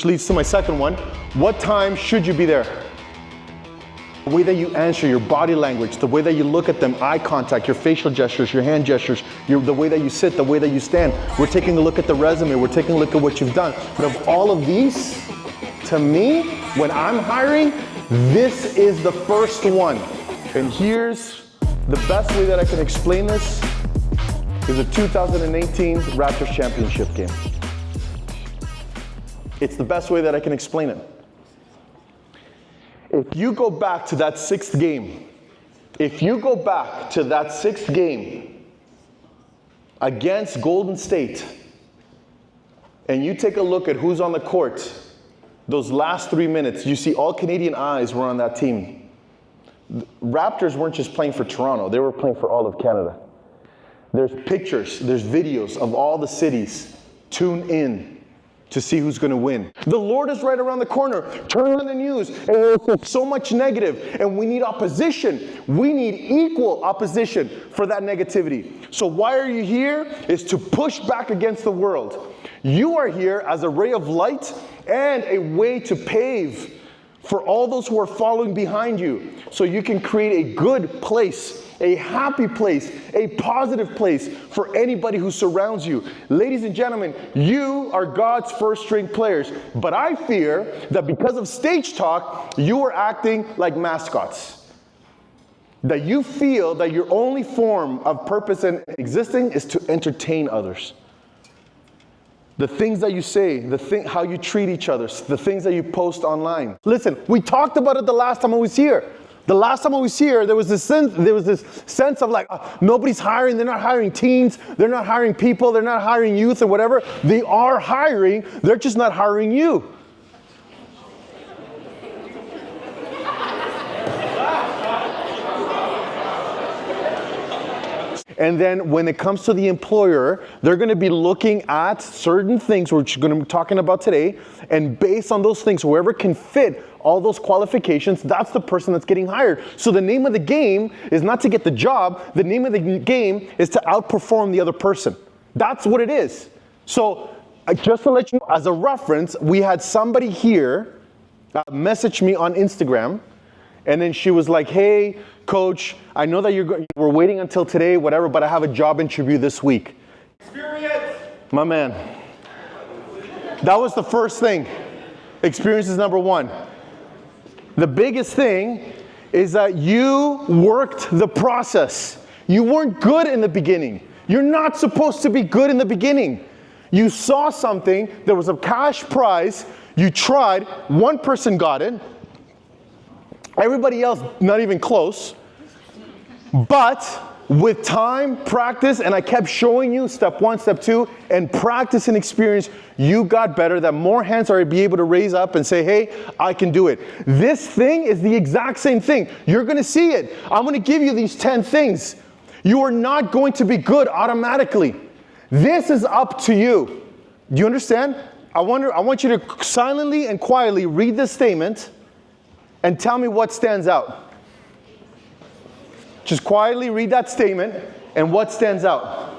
which leads to my second one. What time should you be there? The way that you answer, your body language, the way that you look at them, eye contact, your facial gestures, your hand gestures, the way that you sit, the way that you stand. We're taking a look at the resume. We're taking a look at what you've done. But of all of these, to me, when I'm hiring, this is the first one. And here's the best way that I can explain this is the 2018 Raptors championship game. It's the best way that I can explain it. If you go back to that sixth game against Golden State, and you take a look at who's on the court, those last 3 minutes, you see all Canadian eyes were on that team. The Raptors weren't just playing for Toronto, they were playing for all of Canada. There's pictures, there's videos of all the cities tuned in to see who's going to win. The Lord is right around the corner. Turn on the news, and there's so much negative, and we need opposition. We need equal opposition for that negativity. So why are you here? Is to push back against the world. You are here as a ray of light and a way to pave for all those who are following behind you, so you can create a good place, a happy place, a positive place for anybody who surrounds you. Ladies and gentlemen, you are God's first string players, but I fear that because of stage talk, you are acting like mascots. That you feel that your only form of purpose in existing is to entertain others. The things that you say, how you treat each other, the things that you post online. Listen, we talked about it the last time I was here. The last time I was here, there was this sense of like, nobody's hiring, they're not hiring teens, they're not hiring people, they're not hiring youth or whatever. They are hiring, they're just not hiring you. And then when it comes to the employer, they're going to be looking at certain things, which we're going to be talking about today, and based on those things, whoever can fit all those qualifications, that's the person that's getting hired. So the name of the game is not to get the job, the name of the game is to outperform the other person. That's what it is. So just to let you know, as a reference, we had somebody here message me on Instagram, and then she was like, hey, coach, I know that we're waiting until today, whatever, but I have a job interview this week. Experience. My man. That was the first thing. Experience is number one. The biggest thing is that you worked the process. You weren't good in the beginning. You're not supposed to be good in the beginning. You saw something, there was a cash prize, you tried, one person got it, everybody else not even close. But with time, practice, and I kept showing you step one, step two, and practice and experience, you got better, that more hands are be able to raise up and say, hey, I can do it. This thing is the exact same thing. You're going to see it. I'm going to give you these 10 things. You are not going to be good automatically. This is up to you. Do you understand? I want you to silently and quietly read this statement and tell me what stands out. Just quietly read that statement and what stands out.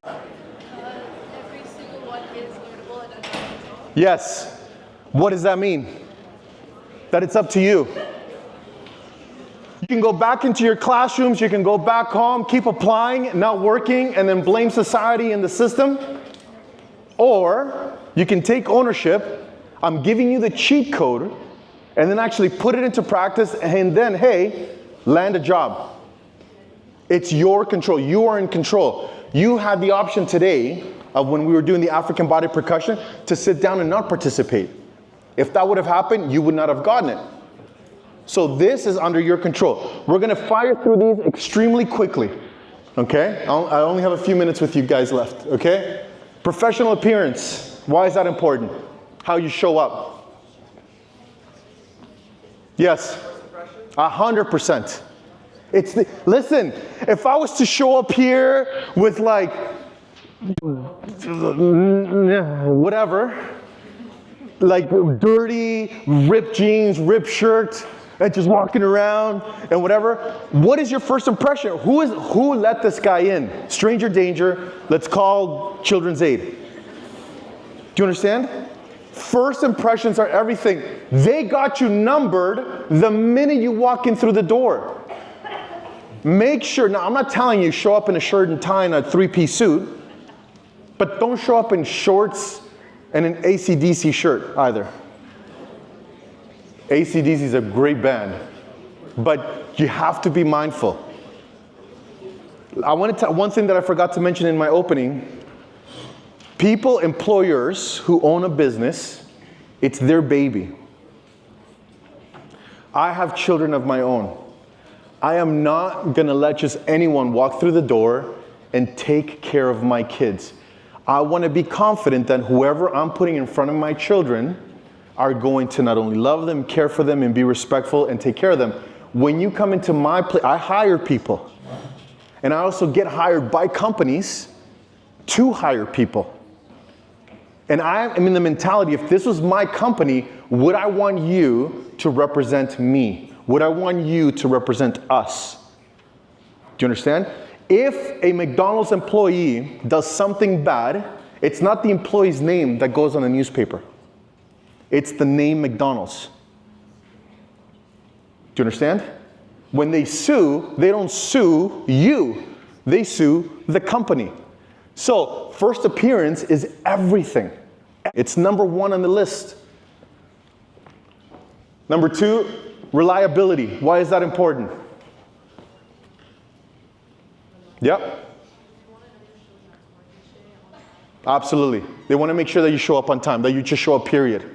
Every single one is learnable and under control. Yes. What does that mean? That it's up to you. You can go back into your classrooms, you can go back home, keep applying, not working, and then blame society and the system. Or you can take ownership. I'm giving you the cheat code, and then actually put it into practice, and then, hey, land a job. It's your control. You are in control. You had the option today of when we were doing the African body percussion to sit down and not participate. If that would have happened, you would not have gotten it. So this is under your control. We're going to fire through these extremely quickly. Okay? I only have a few minutes with you guys left. Okay? Professional appearance. Why is that important? How you show up. Yes, 100%. Listen, if I was to show up here with like, whatever, like dirty, ripped jeans, ripped shirt, and just walking around and whatever. What is your first impression? Who let this guy in? Stranger danger. Let's call Children's Aid. Do you understand? First impressions are everything. They got you numbered the minute you walk in through the door. Make sure, now I'm not telling you show up in a shirt and tie and a 3-piece suit, but don't show up in shorts and an AC/DC shirt either. AC/DC is a great band, but you have to be mindful. I want to tell one thing that I forgot to mention in my opening. People, employers who own a business, it's their baby. I have children of my own. I am not going to let just anyone walk through the door and take care of my kids. I want to be confident that whoever I'm putting in front of my children are going to not only love them, care for them, and be respectful and take care of them. When you come into my place, I hire people. And I also get hired by companies to hire people. And I am in the mentality, if this was my company, would I want you to represent me? Would I want you to represent us? Do you understand? If a McDonald's employee does something bad, it's not the employee's name that goes on the newspaper. It's the name McDonald's. Do you understand? When they sue, they don't sue you. They sue the company. So, first appearance is everything. It's number 1 on the list. Number 2, reliability. Why is that important? Yep. Absolutely. They want to make sure that you show up on time, that you just show up, period.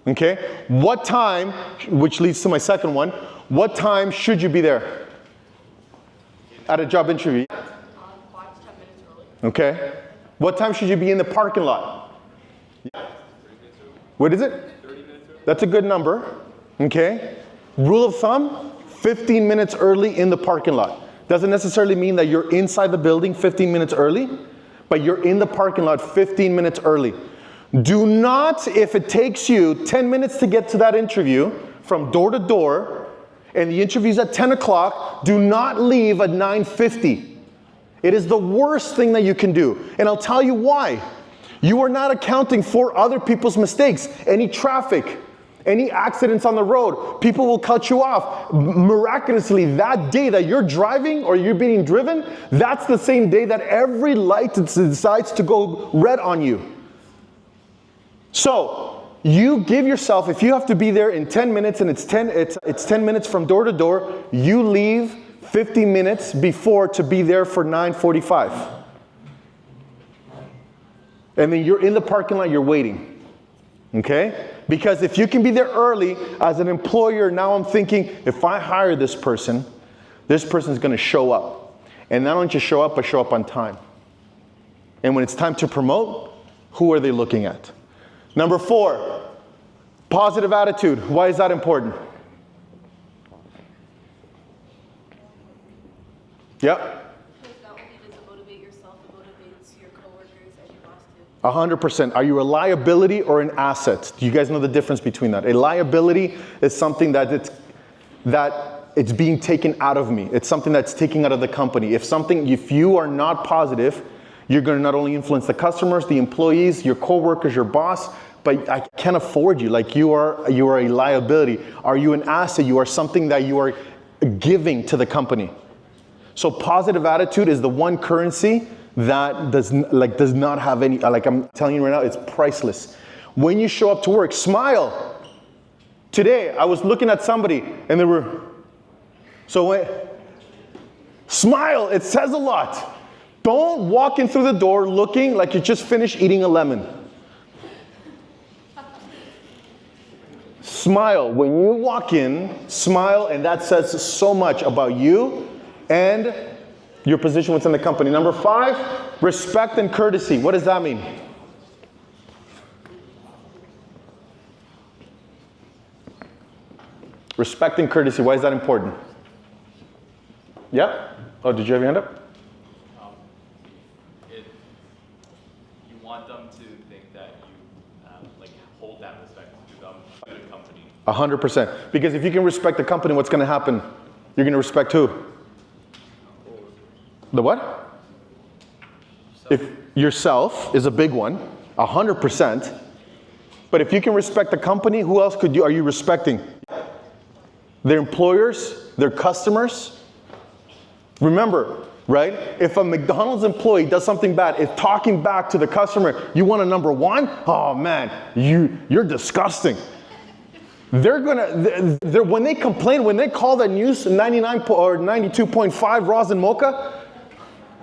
Okay? What time, which leads to my second one, what time should you be there at a job interview? 5 to 10 minutes early. Okay. What time should you be in the parking lot? What is it? 30 minutes early. That's a good number. Okay. Rule of thumb, 15 minutes early in the parking lot. Doesn't necessarily mean that you're inside the building 15 minutes early, but you're in the parking lot 15 minutes early. Do not, if it takes you 10 minutes to get to that interview from door to door, and the interview's at 10 o'clock, do not leave at 9:50. It is the worst thing that you can do. And I'll tell you why. You are not accounting for other people's mistakes. Any traffic, any accidents on the road, people will cut you off. Miraculously, that day that you're driving or you're being driven, that's the same day that every light decides to go red on you. So, you give yourself, if you have to be there in 10 minutes and it's 10 minutes from door to door, you leave 50 minutes before to be there for 9:45. And then you're in the parking lot, you're waiting. Okay? Because if you can be there early, as an employer, now I'm thinking, if I hire this person's going to show up. And not only just show up, but show up on time. And when it's time to promote, who are they looking at? Number 4, positive attitude. Why is that important? Yep. Because not only does it motivate yourself, it motivates your coworkers and your boss too. 100%. Are you a liability or an asset? Do you guys know the difference between that? A liability is something that it's being taken out of me. It's something that's taken out of the company. If you are not positive, you're going to not only influence the customers, the employees, your coworkers, your boss, but I can't afford you. Like you are a liability. Are you an asset? You are something that you are giving to the company. So positive attitude is the one currency that does not have any, like I'm telling you right now, it's priceless. When you show up to work, smile. Today, I was looking at somebody and they were, smile, it says a lot. Don't walk in through the door looking like you just finished eating a lemon. Smile. When you walk in, smile, and that says so much about you and your position within the company. Number 5, respect and courtesy. What does that mean? Respect and courtesy. Why is that important? Yeah? Oh, did you have your hand up? You want them to think that you like hold that respect to them, good company. 100%. Because if you can respect the company, what's going to happen? You're going to respect who? The what? If yourself is a big one, 100%. But if you can respect the company, who else are you respecting? Their employers, their customers. Remember, right? If a McDonald's employee does something bad, is talking back to the customer, you want a number one? Oh man, you're disgusting. They're when they complain, when they call that news 99 or 92.5 Roz and Mocha,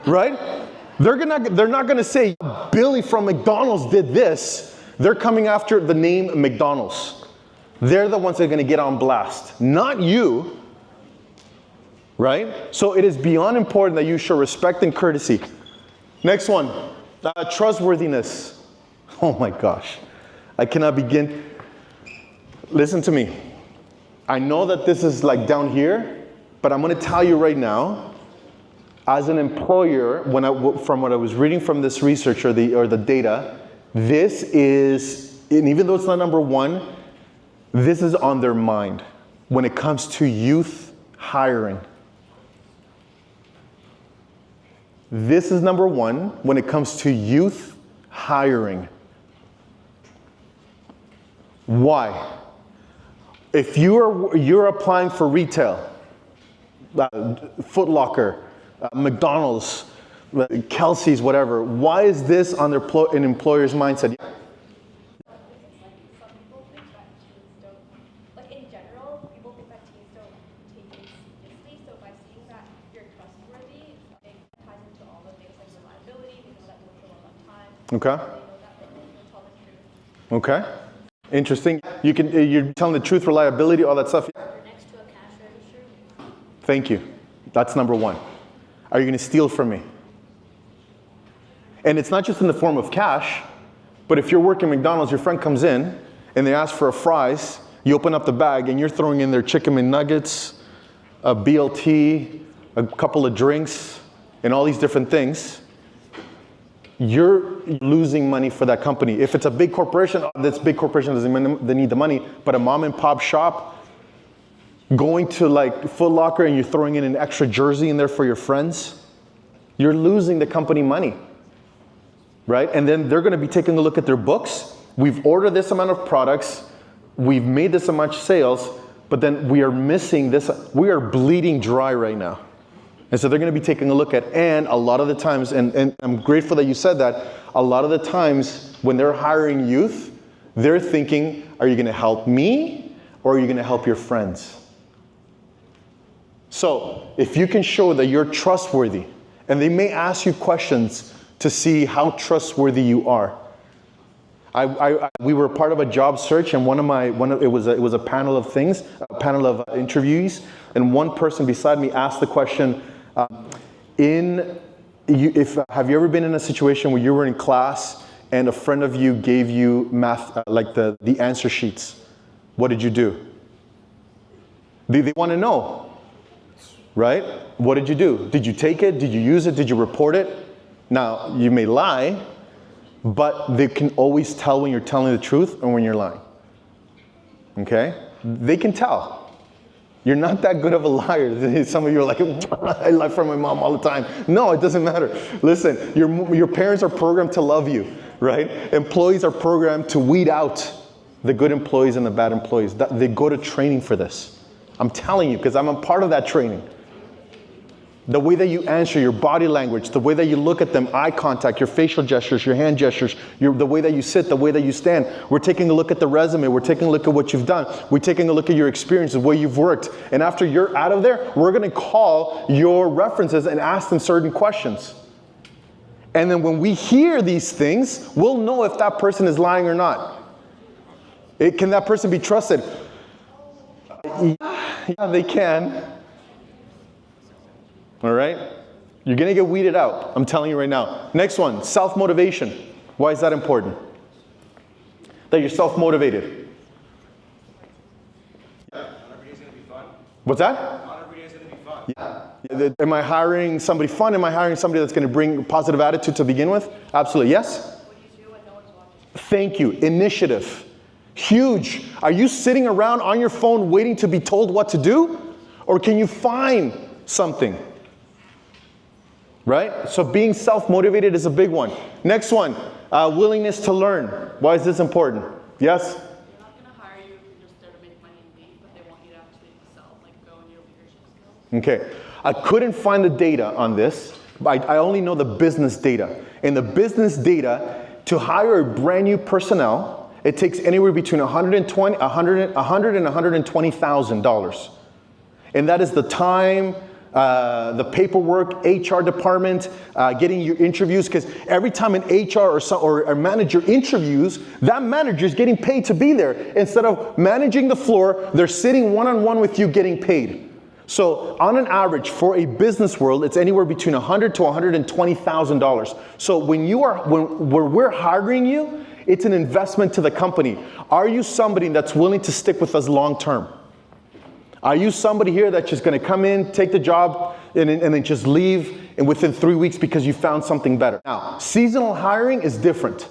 right? They're not gonna say Billy from McDonald's did this. They're coming after the name McDonald's. They're the ones that are gonna get on blast, not you, right? So it is beyond important that you show respect and courtesy. Next one, trustworthiness. Oh my gosh, I cannot begin. Listen to me. I know that this is like down here, but I'm gonna tell you right now, as an employer, from what I was reading from this research or the data, this is, and even though it's not number one, this is on their mind when it comes to youth hiring. This is number one when it comes to youth hiring. Why? If you're applying for retail, Foot Locker, McDonald's, Kelsey's, whatever, why is this on an employer's mindset? Some people think that teens don't, like in general, people think that teens don't take things seriously. So by seeing that you're trustworthy, it ties into all the things like reliability, they know that you'll show up on time. Okay. They know that you'll tell the truth. Okay. Interesting. You're telling the truth, reliability, all that stuff. You're next to a cash register. Thank you. That's number one. Are you going to steal from me? And it's not just in the form of cash, but if you're working McDonald's, your friend comes in and they ask for a fries, you open up the bag and you're throwing in their chicken McNuggets, a BLT, a couple of drinks, and all these different things. You're losing money for that company. If it's a big corporation, this big corporation doesn't they need the money, but a mom and pop shop, going to like Foot Locker and you're throwing in an extra jersey in there for your friends, you're losing the company money, right? And then they're gonna be taking a look at their books. We've ordered this amount of products, we've made this much sales, but then we are missing this, we are bleeding dry right now. And so they're going to be taking a look at, and a lot of the times, and I'm grateful that you said that, a lot of the times when they're hiring youth, they're thinking, are you going to help me or are you going to help your friends? So if you can show that you're trustworthy, and they may ask you questions to see how trustworthy you are. We were part of a job search, and it was a panel of things, a panel of interviewees, and one person beside me asked the question, have you ever been in a situation where you were in class and a friend of you gave you math, like the answer sheets? What did you do? They want to know, right? What did you do? Did you take it? Did you use it? Did you report it? Now, you may lie, but they can always tell when you're telling the truth and when you're lying. Okay? They can tell. You're not that good of a liar. Some of you are like, I lie for my mom all the time. No, it doesn't matter. Listen, your parents are programmed to love you, right? Employees are programmed to weed out the good employees and the bad employees. They go to training for this. I'm telling you, because I'm a part of that training. The way that you answer, your body language, the way that you look at them, eye contact, your facial gestures, your hand gestures, the way that you sit, the way that you stand. We're taking a look at the resume. We're taking a look at what you've done. We're taking a look at your experiences, where you've worked. And after you're out of there, we're going to call your references and ask them certain questions. And then when we hear these things, we'll know if that person is lying or not. Can that person be trusted? Yeah, they can. All right? You're going to get weeded out. I'm telling you right now. Next one, self-motivation. Why is that important? That you're self-motivated. Not every day's going to be fun. What's that? Not every day's going to be fun. Yeah. Am I hiring somebody fun? Am I hiring somebody that's going to bring a positive attitude to begin with? Absolutely. Yes? What do you do when no one's watching? Thank you. Initiative. Huge. Are you sitting around on your phone waiting to be told what to do? Or can you find something? Right? So being self-motivated is a big one. Next one, willingness to learn. Why is this important? Yes? They're not going to hire you if you're just there to make money and leave, but they want you to actually excel, like go in your leadership skills. Okay. I couldn't find the data on this. I only know the business data. In the business data, to hire a brand new personnel, it takes anywhere between $100,000 and $120,000. And that is the time, the paperwork, HR department, getting your interviews, because every time an HR or a manager interviews, that manager is getting paid to be there. Instead of managing the floor, they're sitting one-on-one with you getting paid. So on an average for a business world, it's anywhere between $100,000 to $120,000. So when we're hiring you, it's an investment to the company. Are you somebody that's willing to stick with us long term? Are you somebody here that's just going to come in, take the job, and then just leave and within 3 weeks because you found something better? Now, seasonal hiring is different.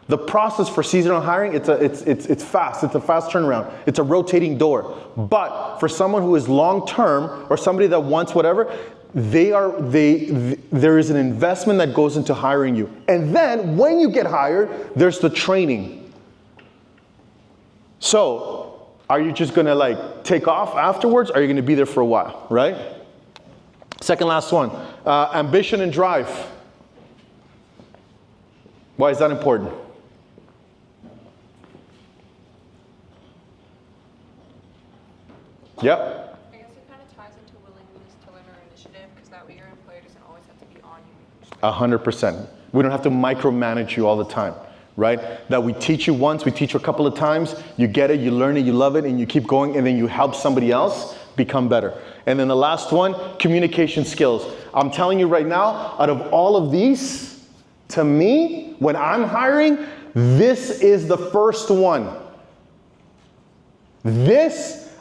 The process for seasonal hiring, it's fast. It's a fast turnaround. It's a rotating door. But for someone who is long term or somebody that wants whatever, there is an investment that goes into hiring you. And then when you get hired, there's the training. So, are you just gonna like take off afterwards? Or are you gonna be there for a while, right? Second last one, ambition and drive. Why is that important? Yep. I guess it kind of ties into willingness to learn or initiative, because that way your employer doesn't always have to be on you. 100%. We don't have to micromanage you all the time, right? That we teach you once, we teach you a couple of times, you get it, you learn it, you love it, and you keep going, and then you help somebody else become better. And then the last one, communication skills. I'm telling you right now, out of all of these, to me, when I'm hiring, this is the first one.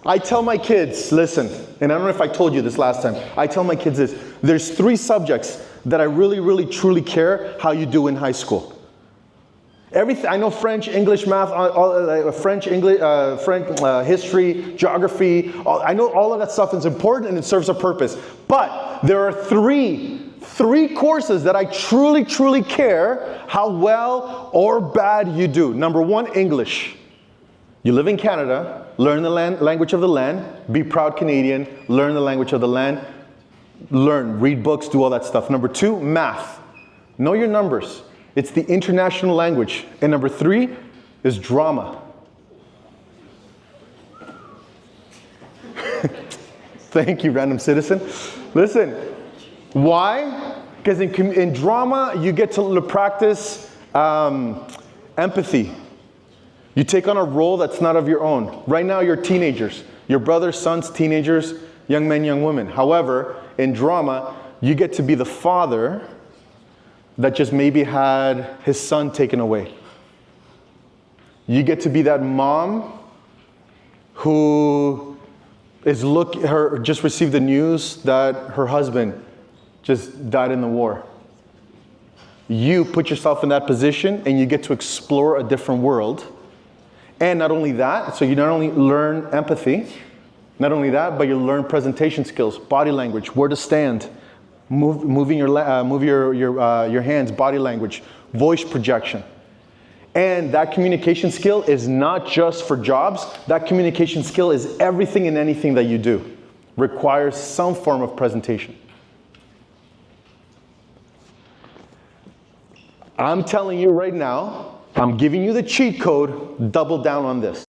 I tell my kids, listen, and I don't know if I told you this last time, I tell my kids this, there's 3 subjects that I really, really, truly care how you do in high school. Everything, I know French, English, math, French, English, history, geography, I know all of that stuff is important and it serves a purpose. But there are three courses that I truly, truly care how well or bad you do. Number 1, English. You live in Canada, learn the language of the land, be proud Canadian, learn the language of the land, read books, do all that stuff. Number 2, math. Know your numbers. It's the international language. And number 3 is drama. Thank you, random citizen. Listen, why? Because in drama, you get to practice empathy. You take on a role that's not of your own. Right now, you're teenagers. Your brothers, sons, teenagers, young men, young women. However, in drama, you get to be the father that just maybe had his son taken away. You get to be that mom who just received the news that her husband just died in the war. You put yourself in that position and you get to explore a different world. And not only that, so you not only learn empathy, not only that, but you learn presentation skills, body language, where to stand, moving your hands, body language, voice projection. And that communication skill is not just for jobs. That communication skill is everything and anything that you do. Requires some form of presentation. I'm telling you right now, I'm giving you the cheat code, double down on this.